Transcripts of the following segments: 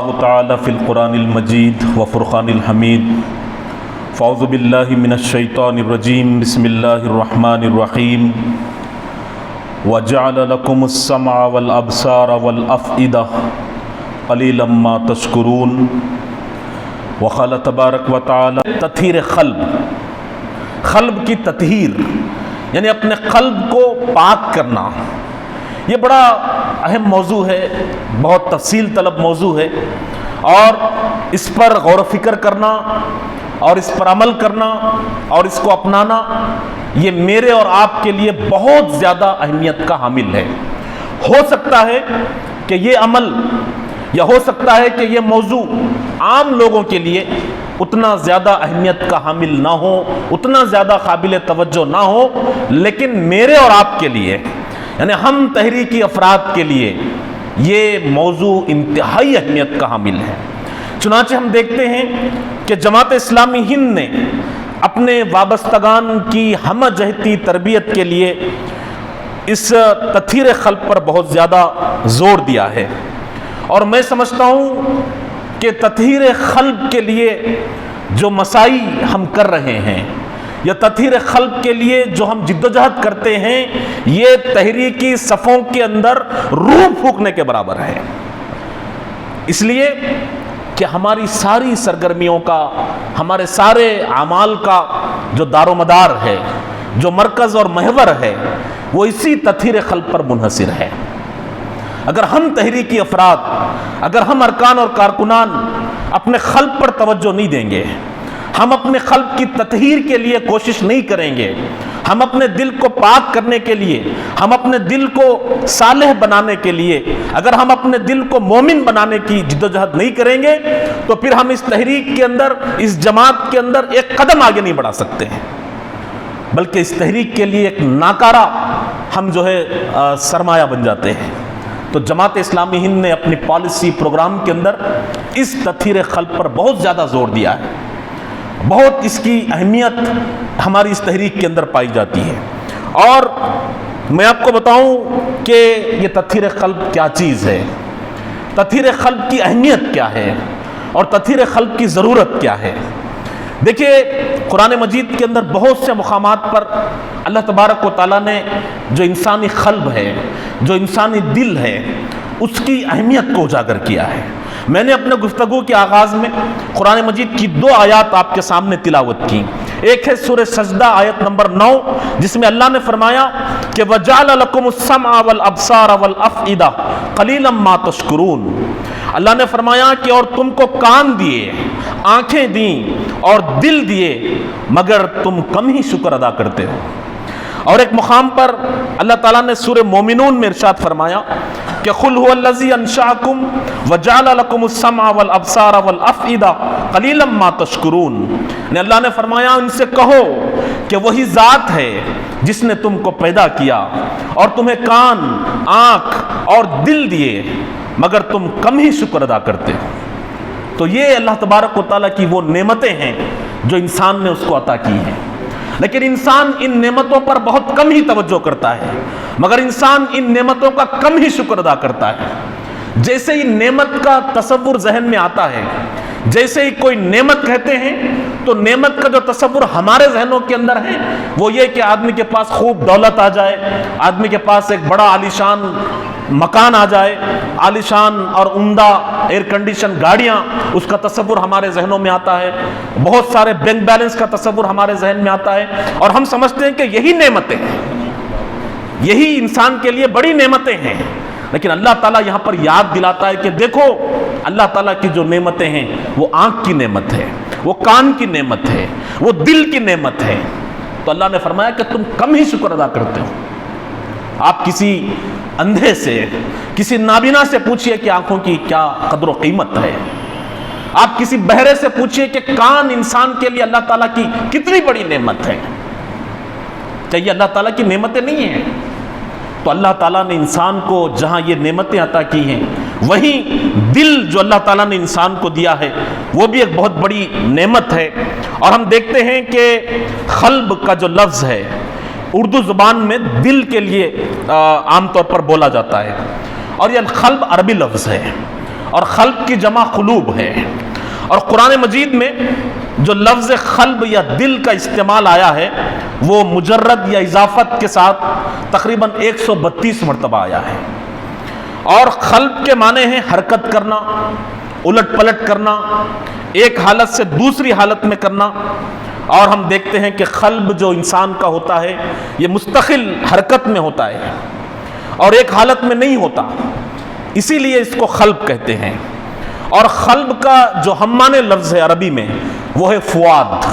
اللہ تعالی فی القرآن المجید و فرقان الحمید فاعوذ باللہ من الشیطان الرجیم بسم اللہ الرحمن الرحیم وجعل لکم السمع والابصار والافئدہ قلیلا ما تشکرون وقال تبارک و تعالی تطہیر قلب کی تطہیر یعنی اپنے قلب کو پاک کرنا، یہ بڑا اہم موضوع ہے، بہت تفصیل طلب موضوع ہے، اور اس پر غور و فکر کرنا اور اس پر عمل کرنا اور اس کو اپنانا یہ میرے اور آپ کے لیے بہت زیادہ اہمیت کا حامل ہے۔ ہو سکتا ہے کہ یہ عمل یا ہو سکتا ہے کہ یہ موضوع عام لوگوں کے لیے اتنا زیادہ اہمیت کا حامل نہ ہو، اتنا زیادہ قابل توجہ نہ ہو، لیکن میرے اور آپ کے لیے یعنی ہم تحریکی افراد کے لیے یہ موضوع انتہائی اہمیت کا حامل ہے۔ چنانچہ ہم دیکھتے ہیں کہ جماعت اسلامی ہند نے اپنے وابستگان کی ہمہ جہتی تربیت کے لیے اس تطہیر قلب پر بہت زیادہ زور دیا ہے، اور میں سمجھتا ہوں کہ تطہیر قلب کے لیے جو مساعی ہم کر رہے ہیں یا تطہیر قلب کے لیے جو ہم جدوجہد کرتے ہیں، یہ تحریکی صفوں کے اندر روح پھونکنے کے برابر ہے۔ اس لیے کہ ہماری ساری سرگرمیوں کا، ہمارے سارے اعمال کا جو دار و مدار ہے، جو مرکز اور محور ہے، وہ اسی تطہیر قلب پر منحصر ہے۔ اگر ہم تحریکی افراد، اگر ہم ارکان اور کارکنان اپنے قلب پر توجہ نہیں دیں گے، ہم اپنے قلب کی تطہیر کے لیے کوشش نہیں کریں گے، ہم اپنے دل کو پاک کرنے کے لیے، ہم اپنے دل کو صالح بنانے کے لیے، اگر ہم اپنے دل کو مومن بنانے کی جدوجہد نہیں کریں گے، تو پھر ہم اس تحریک کے اندر، اس جماعت کے اندر ایک قدم آگے نہیں بڑھا سکتے ہیں، بلکہ اس تحریک کے لیے ایک ناکارہ ہم سرمایہ بن جاتے ہیں۔ تو جماعت اسلامی ہند نے اپنی پالیسی پروگرام کے اندر اس تطہیر قلب پر بہت زیادہ زور دیا ہے، بہت اس کی اہمیت ہماری اس تحریک کے اندر پائی جاتی ہے۔ اور میں آپ کو بتاؤں کہ یہ تطہیر قلب کیا چیز ہے، تطہیر قلب کی اہمیت کیا ہے اور تطہیر قلب کی ضرورت کیا ہے۔ دیکھیے قرآن مجید کے اندر بہت سے مقامات پر اللہ تبارک و تعالیٰ نے جو انسانی قلب ہے، جو انسانی دل ہے، اس کی اہمیت کو اجاگر کیا ہے۔ میں نے اپنے گفتگو کے آغاز میں قرآن مجید کی 2 آیات آپ کے سامنے تلاوت کی۔ ایک ہے سورہ سجدہ آیت نمبر 9، جس میں اللہ نے فرمایا کہ وَجَعَلَ لَكُمُ السَّمْعَ وَالْأَبْصَارَ وَالْأَفْئِدَةَ قَلِيلًا مَا تَشْكُرُونَ۔ اللہ نے فرمایا کہ اور تم کو کان دیے، آنکھیں دیں اور دل دیے، مگر تم کم ہی شکر ادا کرتے ہو۔ اور ایک مقام پر اللہ تعالیٰ نے سورہ مومنون میں ارشاد فرمایا کہ قُلْ هُوَ الَّذِي أَنشَأَكُمْ وَجَعَلَ لَكُمُ السَّمْعَ وَالْأَبْصَارَ وَالْأَفْئِدَةَ قَلِيلًا مَا تَشْكُرُونَ۔ اللہ نے فرمایا ان سے کہو کہ وہی ذات ہے جس نے تم کو پیدا کیا اور تمہیں کان، آنکھ اور دل دیے، مگر تم کم ہی شکر ادا کرتے ہو۔ تو یہ اللہ تبارک و تعالیٰ کی وہ نعمتیں ہیں جو انسان نے اس کو عطا کی ہیں، لیکن انسان ان نعمتوں پر بہت کم ہی توجہ کرتا ہے، مگر انسان ان نعمتوں کا کم ہی شکر ادا کرتا ہے۔ جیسے ہی نعمت کا تصور ذہن میں آتا ہے، جیسے ہی کوئی نعمت کہتے ہیں تو نعمت کا جو تصور ہمارے ذہنوں کے اندر ہے وہ یہ کہ آدمی کے پاس خوب دولت آ جائے، آدمی کے پاس ایک بڑا عالیشان مکان آ جائے، عالیشان اور عمدہ ایئر کنڈیشن گاڑیاں، اس کا تصور ہمارے ذہنوں میں آتا ہے، بہت سارے بینک بیلنس کا تصور ہمارے ذہن میں آتا ہے، اور ہم سمجھتے ہیں کہ یہی نعمتیں ہیں، یہی انسان کے لیے بڑی نعمتیں ہیں۔ لیکن اللہ تعالیٰ یہاں پر یاد دلاتا ہے کہ دیکھو اللہ تعالیٰ کی جو نعمتیں ہیں وہ آنکھ کی نعمت ہے، وہ کان کی نعمت ہے، وہ دل کی نعمت ہے۔ تو اللہ نے فرمایا کہ تم کم ہی شکر ادا کرتے ہو۔ آپ کسی اندھے سے، کسی نابینا سے پوچھئے کہ آنکھوں کی کیا قدر و قیمت ہے، آپ کسی بہرے سے پوچھئے کہ کان انسان کے لیے اللہ تعالیٰ کی کتنی بڑی نعمت ہے، کیا یہ اللہ تعالیٰ کی نعمتیں نہیں ہیں؟ تو اللہ تعالیٰ نے انسان کو جہاں یہ نعمتیں عطا کی ہیں، وہیں دل جو اللہ تعالیٰ نے انسان کو دیا ہے وہ بھی ایک بہت بڑی نعمت ہے۔ اور ہم دیکھتے ہیں کہ قلب کا جو لفظ ہے اردو زبان میں دل کے لیے عام طور پر بولا جاتا ہے، اور یہ قلب عربی لفظ ہے، اور قلب کی جمع قلوب ہے. اور قرآن مجید میں جو لفظ قلب یا دل کا استعمال آیا ہے وہ مجرد یا اضافت کے ساتھ تقریباً 132 مرتبہ آیا ہے. اور قلب کے معنی ہیں حرکت کرنا، الٹ پلٹ کرنا، ایک حالت سے دوسری حالت میں کرنا. اور ہم دیکھتے ہیں کہ قلب جو انسان کا ہوتا ہے یہ مستقل حرکت میں ہوتا ہے اور ایک حالت میں نہیں ہوتا، اسی لیے اس کو قلب کہتے ہیں. اور قلب کا جو ہم معنی لفظ ہے عربی میں وہ ہے فؤاد.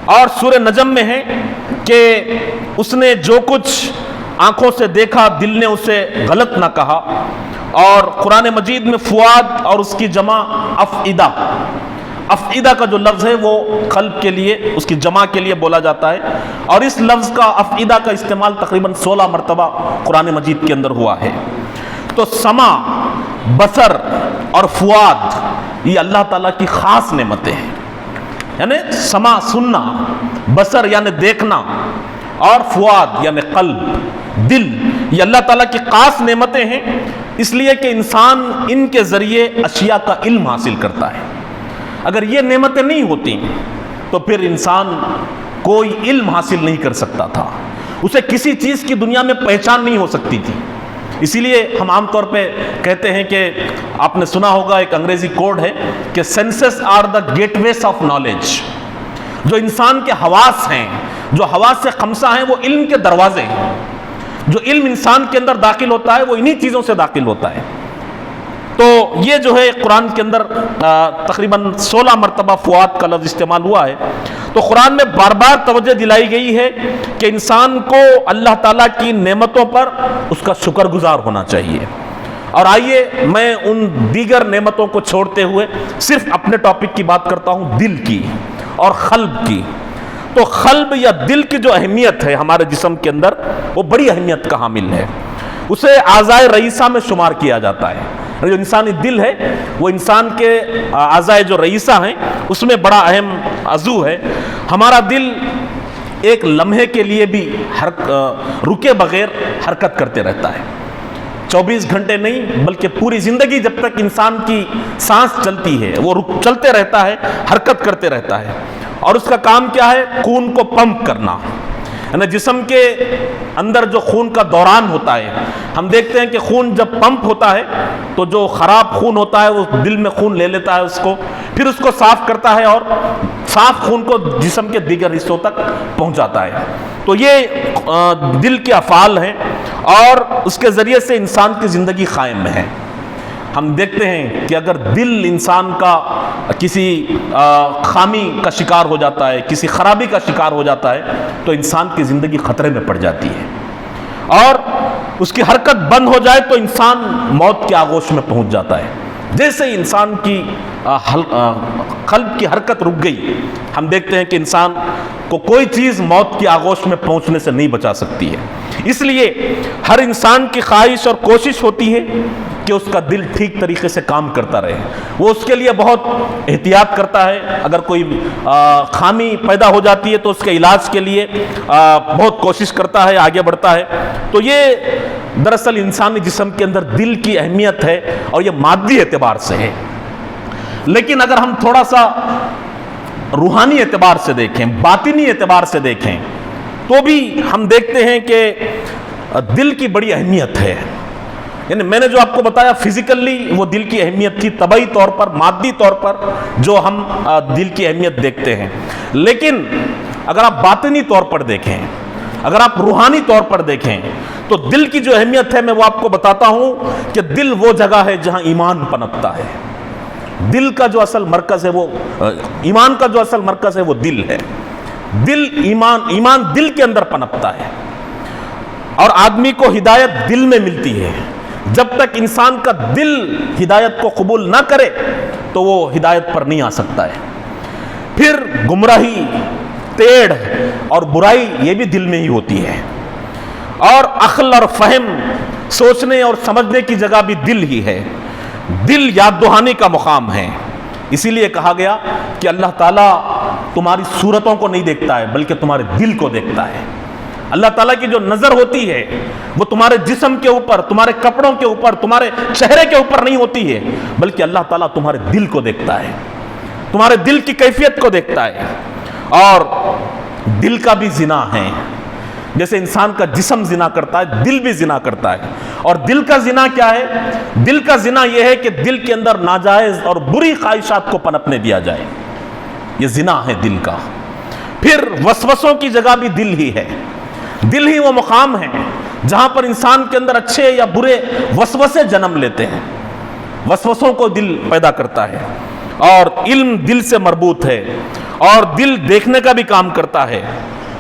اور سورہ نجم میں ہے کہ اس نے جو کچھ آنکھوں سے دیکھا دل نے اسے غلط نہ کہا. اور قرآن مجید میں فؤاد اور اس کی جمع افئدہ، افئدہ کا جو لفظ ہے وہ قلب کے لیے، اس کی جمع کے لیے بولا جاتا ہے. اور اس لفظ کا افئدہ کا استعمال تقریباً 16 مرتبہ قرآن مجید کے اندر ہوا ہے. تو سمع، بصر اور فؤاد یہ اللہ تعالیٰ کی خاص نعمتیں ہیں. یعنی سمع سننا، بصر یعنی دیکھنا، اور فؤاد یعنی قلب، دل، یہ اللہ تعالیٰ کی خاص نعمتیں ہیں. اس لیے کہ انسان ان کے ذریعے اشیاء کا علم حاصل کرتا ہے. اگر یہ نعمتیں نہیں ہوتی تو پھر انسان کوئی علم حاصل نہیں کر سکتا تھا، اسے کسی چیز کی دنیا میں پہچان نہیں ہو سکتی تھی. اسی لیے ہم عام طور پہ کہتے ہیں کہ آپ نے سنا ہوگا ایک انگریزی کوڈ ہے کہ senses are the gateways of knowledge. جو انسان کے حواس ہیں، جو حواس سے خمسہ ہیں، وہ علم کے دروازے ہیں. جو علم انسان کے اندر داخل ہوتا ہے وہ انہی چیزوں سے داخل ہوتا ہے. تو یہ جو ہے قرآن کے اندر تقریباً 16 مرتبہ فؤاد کا لفظ استعمال ہوا ہے. تو قرآن میں بار بار توجہ دلائی گئی ہے کہ انسان کو اللہ تعالیٰ کی نعمتوں پر اس کا شکر گزار ہونا چاہیے. اور آئیے میں ان دیگر نعمتوں کو چھوڑتے ہوئے صرف اپنے ٹاپک کی بات کرتا ہوں، دل کی اور قلب کی. تو قلب یا دل کی جو اہمیت ہے ہمارے جسم کے اندر وہ بڑی اہمیت کا حامل ہے. اسے اعضائے رئیسہ میں شمار کیا جاتا ہے. جو انسانی دل ہے وہ انسان کے اعضائے جو رئیسہ ہیں اس میں بڑا اہم عضو ہے. ہمارا دل ایک لمحے کے لیے بھی رکے بغیر حرکت کرتے رہتا ہے. 24 گھنٹے نہیں بلکہ پوری زندگی جب تک انسان کی سانس چلتی ہے وہ چلتے رہتا ہے، حرکت کرتے رہتا ہے. اور اس کا کام کیا ہے؟ خون کو پمپ کرنا. یعنی جسم کے اندر جو خون کا دوران ہوتا ہے، ہم دیکھتے ہیں کہ خون جب پمپ ہوتا ہے تو جو خراب خون ہوتا ہے وہ دل میں خون لے لیتا ہے، اس کو پھر اس کو صاف کرتا ہے اور صاف خون کو جسم کے دیگر حصوں تک پہنچاتا ہے. تو یہ دل کے افعال ہیں اور اس کے ذریعے سے انسان کی زندگی قائم ہے. ہم دیکھتے ہیں کہ اگر دل انسان کا کسی خامی کا شکار ہو جاتا ہے، کسی خرابی کا شکار ہو جاتا ہے تو انسان کی زندگی خطرے میں پڑ جاتی ہے. اور اس کی حرکت بند ہو جائے تو انسان موت کے آغوش میں پہنچ جاتا ہے. جیسے ہی انسان کی قلب کی حرکت رک گئی، ہم دیکھتے ہیں کہ انسان کو کوئی چیز موت کی آغوش میں پہنچنے سے نہیں بچا سکتی ہے. اس لیے ہر انسان کی خواہش اور کوشش ہوتی ہے کہ اس کا دل ٹھیک طریقے سے کام کرتا رہے. وہ اس کے لیے بہت احتیاط کرتا ہے. اگر کوئی خامی پیدا ہو جاتی ہے تو اس کے علاج کے لیے بہت کوشش کرتا ہے، آگے بڑھتا ہے. تو یہ دراصل انسانی جسم کے اندر دل کی اہمیت ہے اور یہ مادی اعتبار سے ہے. لیکن اگر ہم تھوڑا سا روحانی اعتبار سے دیکھیں، باطنی اعتبار سے دیکھیں تو بھی ہم دیکھتے ہیں کہ دل کی بڑی اہمیت ہے. یعنی میں نے جو آپ کو بتایا فزیکلی وہ دل کی اہمیت تھی، طبعی طور پر، مادی طور پر جو ہم دل کی اہمیت دیکھتے ہیں. لیکن اگر آپ باطنی طور پر دیکھیں، اگر آپ روحانی طور پر دیکھیں تو دل کی جو اہمیت ہے میں وہ آپ کو بتاتا ہوں کہ دل وہ جگہ ہے جہاں ایمان پنپتا ہے. دل کا جو اصل مرکز ہے وہ ایمان کا جو اصل مرکز ہے وہ دل ہے. دل ایمان دل کے اندر پنپتا ہے اور آدمی کو ہدایت دل میں ملتی ہے. جب تک انسان کا دل ہدایت کو قبول نہ کرے تو وہ ہدایت پر نہیں آ سکتا ہے. پھر گمراہی، ٹیڑھ اور برائی یہ بھی دل میں ہی ہوتی ہے. اور عقل اور فہم، سوچنے اور سمجھنے کی جگہ بھی دل ہی ہے. دل یاد دہانی کا مقام ہے. اسی لیے کہا گیا کہ اللہ تعالیٰ تمہاری صورتوں کو نہیں دیکھتا ہے بلکہ تمہارے دل کو دیکھتا ہے. اللہ تعالیٰ کی جو نظر ہوتی ہے وہ تمہارے جسم کے اوپر، تمہارے کپڑوں کے اوپر، تمہارے چہرے کے اوپر نہیں ہوتی ہے، بلکہ اللہ تعالیٰ تمہارے دل کو دیکھتا ہے، تمہارے دل کی کیفیت کو دیکھتا ہے۔ اور دل کا بھی زنا ہے، جیسے انسان کا جسم زنا کرتا ہے، دل بھی زنا کرتا ہے۔ اور دل کا زنا کیا ہے؟ دل کا زنا یہ ہے کہ دل کے اندر ناجائز اور بری خواہشات کو پنپنے دیا جائے، یہ زنا ہے دل کا۔ پھر وسوسوں کی جگہ بھی دل ہی ہے، دل ہی وہ مقام ہے جہاں پر انسان کے اندر اچھے یا برے وسوسے جنم لیتے ہیں، وسوسوں کو دل پیدا کرتا ہے۔ اور علم دل سے مربوط ہے، اور دل دیکھنے کا بھی کام کرتا ہے۔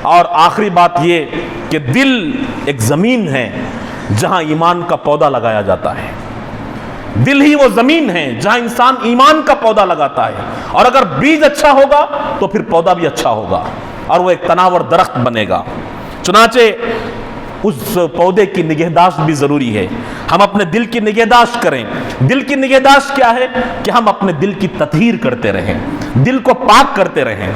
اور آخری بات یہ کہ دل ایک زمین ہے جہاں ایمان کا پودا لگایا جاتا ہے، دل ہی وہ زمین ہے جہاں انسان ایمان کا پودا لگاتا ہے، اور اگر بیج اچھا ہوگا تو پھر پودا بھی اچھا ہوگا اور وہ ایک تناور درخت بنے گا۔ چنانچہ اس پودے کی نگہداشت بھی ضروری ہے، ہم اپنے دل کی نگہداشت کریں۔ دل کی نگہداشت کیا ہے؟ کہ ہم اپنے دل کی تطہیر کرتے رہیں، دل کو پاک کرتے رہیں۔